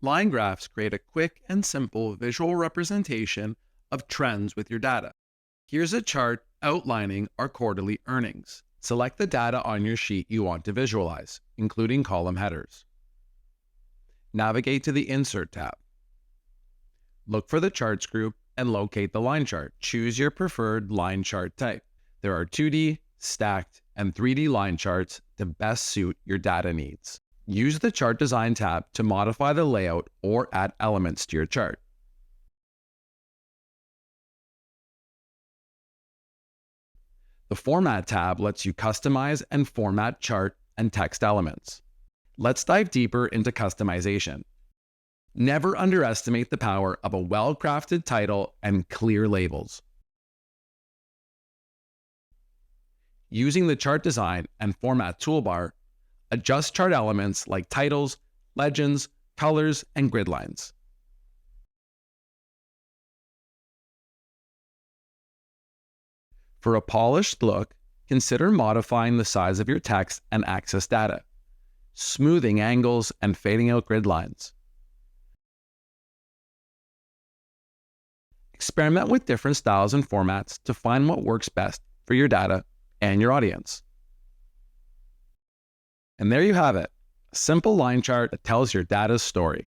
Line graphs create a quick and simple visual representation of trends with your data. Here's a chart outlining our quarterly earnings. Select the data on your sheet you want to visualize, including column headers. Navigate to the Insert tab. Look for the Charts group and locate the line chart. Choose your preferred line chart type. There are 2D, stacked, and 3D line charts to best suit your data needs. Use the Chart Design tab to modify the layout or add elements to your chart. The Format tab lets you customize and format chart and text elements. Let's dive deeper into customization. Never underestimate the power of a well-crafted title and clear labels. Using the Chart Design and Format toolbar, adjust chart elements like titles, legends, colors, and grid lines. For a polished look, consider modifying the size of your text and access data, smoothing angles and fading out grid lines. Experiment with different styles and formats to find what works best for your data and your audience. And there you have it, a simple line chart that tells your data's story.